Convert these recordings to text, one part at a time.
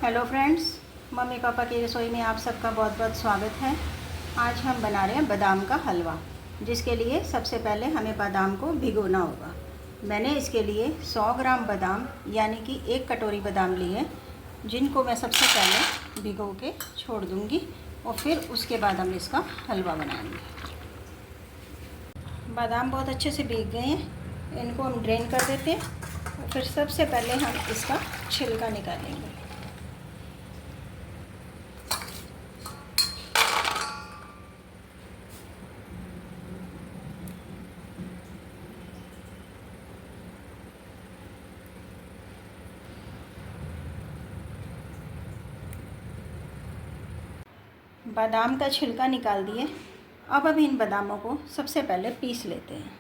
Hello friends, mummy papa की रसोई में आप सबका बहुत बहुत स्वागत है। आज हम बना रहे हैं बादाम का हलवा, जिसके लिए सबसे पहले हमें बादाम को भिगोना होगा। मैंने इसके लिए 100 ग्राम बादाम यानी कि 1 कटोरी बादाम लिए, जिनको मैं सबसे पहले भिगो के छोड़ दूँगी और फिर उसके बाद हम इसका हलवा बनाएंगे। बादाम बहुत अच्छे से भीग गए हैं, इनको हम ड्रेन कर देते हैं और फिर सबसे पहले हम इसका छिलका निकालेंगे। बादाम का छिलका निकाल दिए। अब इन बादामों को सबसे पहले पीस लेते हैं।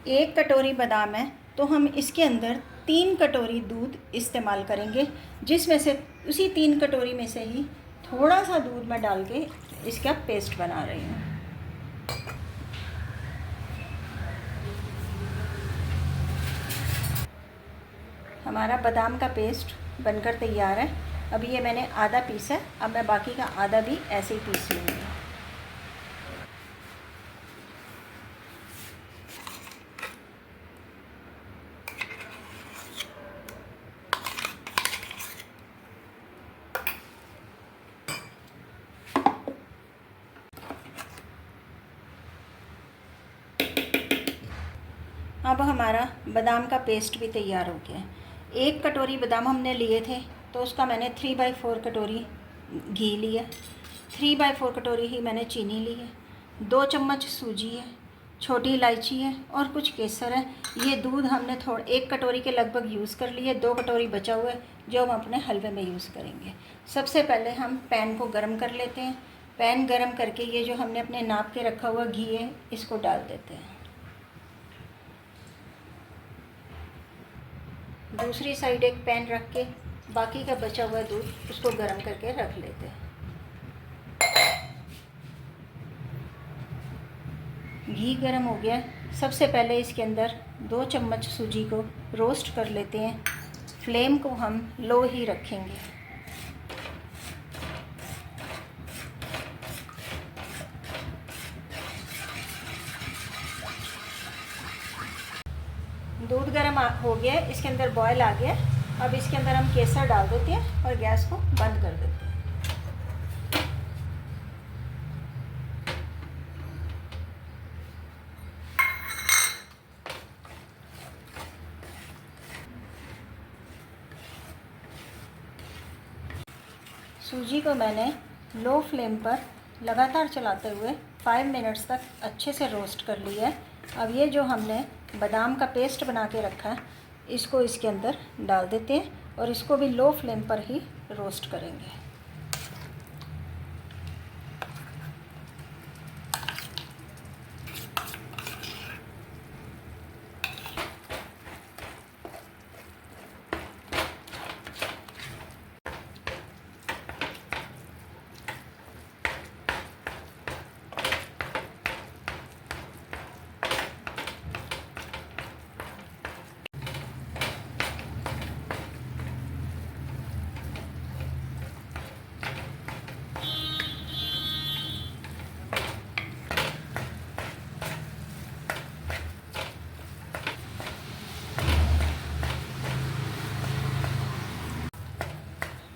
1 कटोरी बादाम है तो हम इसके अंदर 3 कटोरी दूध इस्तेमाल करेंगे, जिसमें से उसी 3 कटोरी में से ही थोड़ा सा दूध मैं डाल के इसका पेस्ट बना रही हूँ। हमारा बादाम का पेस्ट बनकर तैयार है। अभी ये मैंने आधा पीसा है, अब मैं बाकी का आधा भी ऐसे ही पीस लूँगी। अब हमारा बादाम का पेस्ट भी तैयार हो गया है। 1 कटोरी बादाम हमने लिए थे तो उसका मैंने 3/4 कटोरी घी लिया, 3/4 कटोरी ही मैंने चीनी ली है, 2 चम्मच सूजी है, छोटी इलायची है और कुछ केसर है। ये दूध हमने 1 कटोरी के लगभग यूज़ कर लिए, 2 कटोरी बचा हुआ है जो हम अपने हलवे में यूज़ करेंगे। सबसे पहले हम पैन को गर्म कर लेते हैं। पैन गर्म करके ये जो हमने अपने नाप के रखा हुआ घी है इसको डाल देते हैं। दूसरी साइड एक पैन रख के बाकी का बचा हुआ दूध उसको गर्म करके रख लेते हैं। घी गर्म हो गया। सबसे पहले इसके अंदर 2 चम्मच सूजी को रोस्ट कर लेते हैं। फ्लेम को हम लो ही रखेंगे। दूध गर्म हो गया, इसके अंदर बॉयल आ गया। अब इसके अंदर हम केसर डाल देते हैं और गैस को बंद कर देते हैं। सूजी को मैंने लो फ्लेम पर लगातार चलाते हुए 5 मिनट्स तक अच्छे से रोस्ट कर लिया है। अब ये जो हमने बादाम का पेस्ट बना के रखा है इसको इसके अंदर डाल देते हैं और इसको भी लो फ्लेम पर ही रोस्ट करेंगे।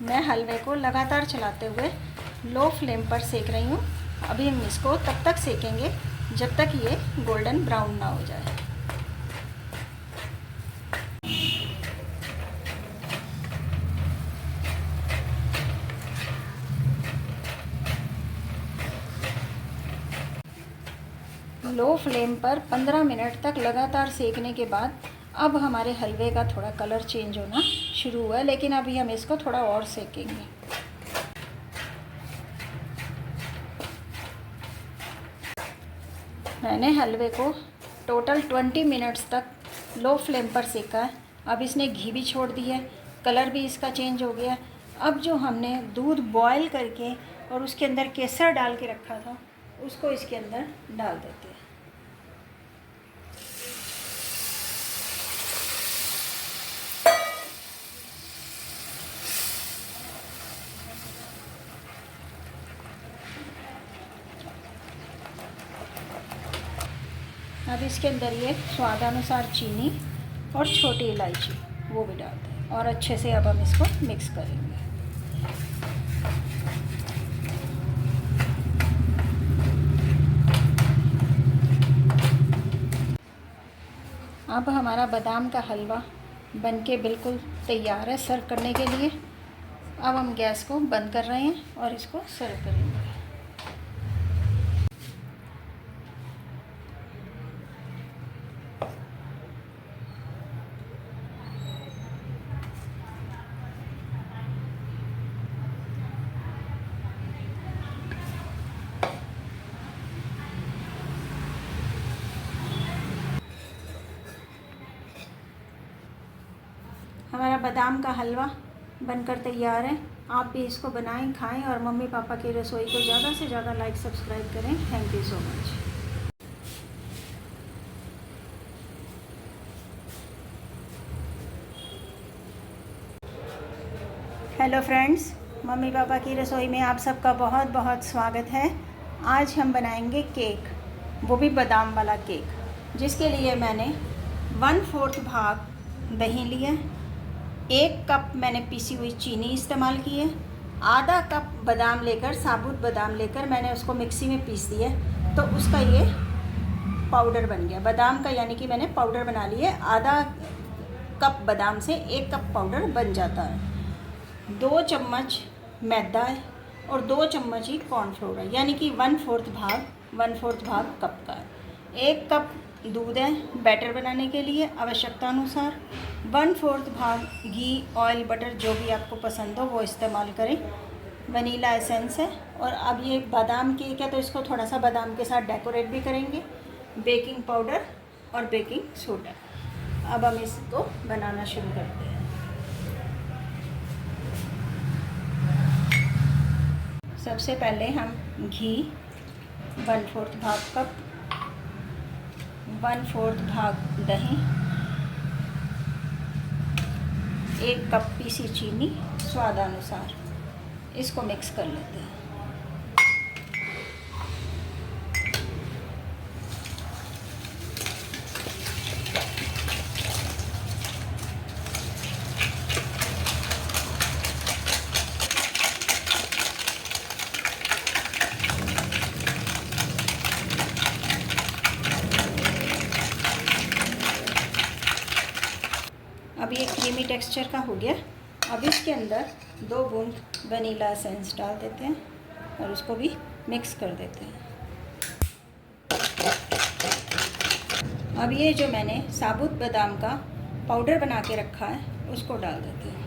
मैं हलवे को लगातार चलाते हुए लो फ्लेम पर सेक रही हूँ। अभी हम इसको तब तक सेकेंगे जब तक ये गोल्डन ब्राउन ना हो जाए। लो फ्लेम पर 15 मिनट तक लगातार सेकने के बाद अब हमारे हलवे का थोड़ा कलर चेंज होना शुरू हुआ है, लेकिन अभी हम इसको थोड़ा और सेकेंगे। मैंने हलवे को टोटल 20 मिनट्स तक लो फ्लेम पर सेका है। अब इसने घी भी छोड़ दिया है, कलर भी इसका चेंज हो गया। अब जो हमने दूध बॉयल करके और उसके अंदर केसर डाल के रखा था उसको इसके अंदर डाल देते हैं। अब इसके अंदर ये स्वादानुसार चीनी और छोटी इलायची वो भी डालते हैं और अच्छे से अब हम इसको मिक्स करेंगे। अब हमारा बादाम का हलवा बनके बिल्कुल तैयार है सर्व करने के लिए। अब हम गैस को बंद कर रहे हैं और इसको सर्व करेंगे। हमारा बादाम का हलवा बनकर तैयार है। आप भी इसको बनाएं, खाएं और मम्मी पापा की रसोई को ज़्यादा से ज़्यादा लाइक सब्सक्राइब करें। Thank you so much. Hello friends, mummy papa की रसोई में आप सबका बहुत बहुत स्वागत है। आज हम बनाएंगे केक, वो भी बादाम वाला केक, जिसके लिए मैंने 1/4 भाग दही लिया, 1 कप मैंने पीसी हुई चीनी इस्तेमाल की है, आधा कप बादाम लेकर, साबुत बादाम लेकर मैंने उसको मिक्सी में पीस दिया, तो उसका ये पाउडर बन गया बादाम का, यानी कि मैंने पाउडर बना लिया। आधा कप बादाम से 1 कप पाउडर बन जाता है। 2 चम्मच मैदा है और 2 चम्मच ही कॉर्नफ्लोर है, यानी कि 1/4 भाग कप का है। 1 कप दूध है बैटर बनाने के लिए आवश्यकता अनुसार। 1/4 भाग घी, ऑयल, बटर जो भी आपको पसंद हो वो इस्तेमाल करें। वनीला एसेंस है। और अब ये बादाम केक है तो इसको थोड़ा सा बादाम के साथ डेकोरेट भी करेंगे। बेकिंग पाउडर और बेकिंग सोडा। अब हम इसको बनाना शुरू करते हैं। सबसे पहले हम घी 1/4 भाग कप, 1/4 भाग दही, 1 कप पीसी चीनी स्वादानुसार, इसको मिक्स कर लेते हैं। अब ये क्रीमी टेक्सचर का हो गया। अब इसके अंदर 2 बूंद वनीला एसेंस डाल देते हैं और उसको भी मिक्स कर देते हैं। अब ये जो मैंने साबुत बादाम का पाउडर बना के रखा है उसको डाल देते हैं।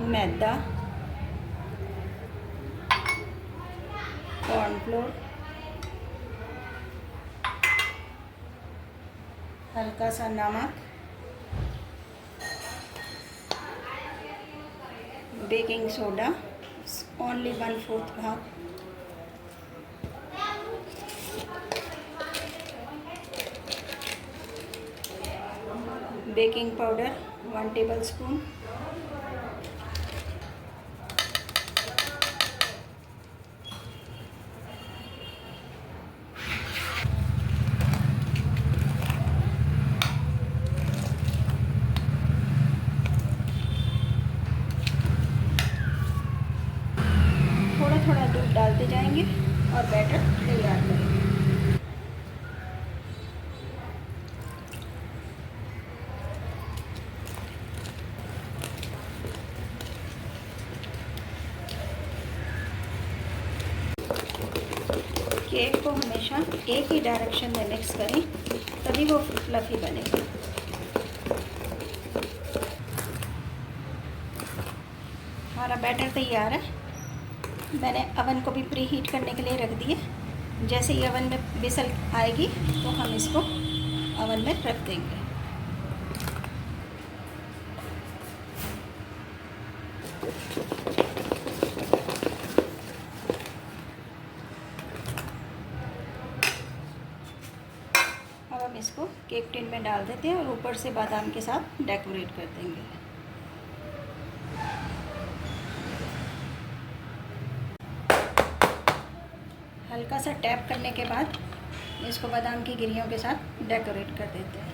मैदा, कॉर्नफ्लोर, हल्का सा नमक, बेकिंग सोडा ओनली 1/4 भाग, बेकिंग पाउडर 1 टेबलस्पून, थोड़ा दूध डालते जाएंगे और बैटर तैयार करेंगे। केक को हमेशा एक ही डायरेक्शन में मिक्स करें, तभी वो फ्लफी बनेगा। हमारा बैटर तैयार है। मैंने अवन को भी प्री हीट करने के लिए रख दिए। जैसे ही अवन में विसल आएगी तो हम इसको अवन में रख देंगे। अब हम इसको इसको केक टिन में डाल देते हैं और ऊपर से बादाम के साथ डेकोरेट कर देंगे। हल्का सा टैप करने के बाद इसको बादाम की गिरियों के साथ डेकोरेट कर देते हैं।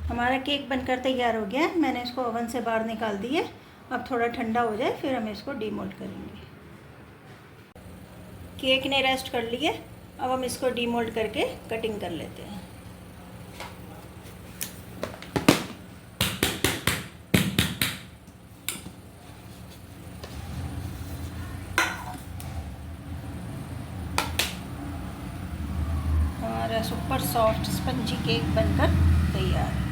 हमारा केक बनकर तैयार हो गया है। मैंने इसको ओवन से बाहर निकाल दिए। अब थोड़ा ठंडा हो जाए फिर हम इसको डीमोल्ड करेंगे। केक ने रेस्ट कर लिए, अब हम इसको डीमोल्ड करके कटिंग कर लेते हैं। हमारा सुपर सॉफ्ट स्पंजी केक बनकर तैयार है।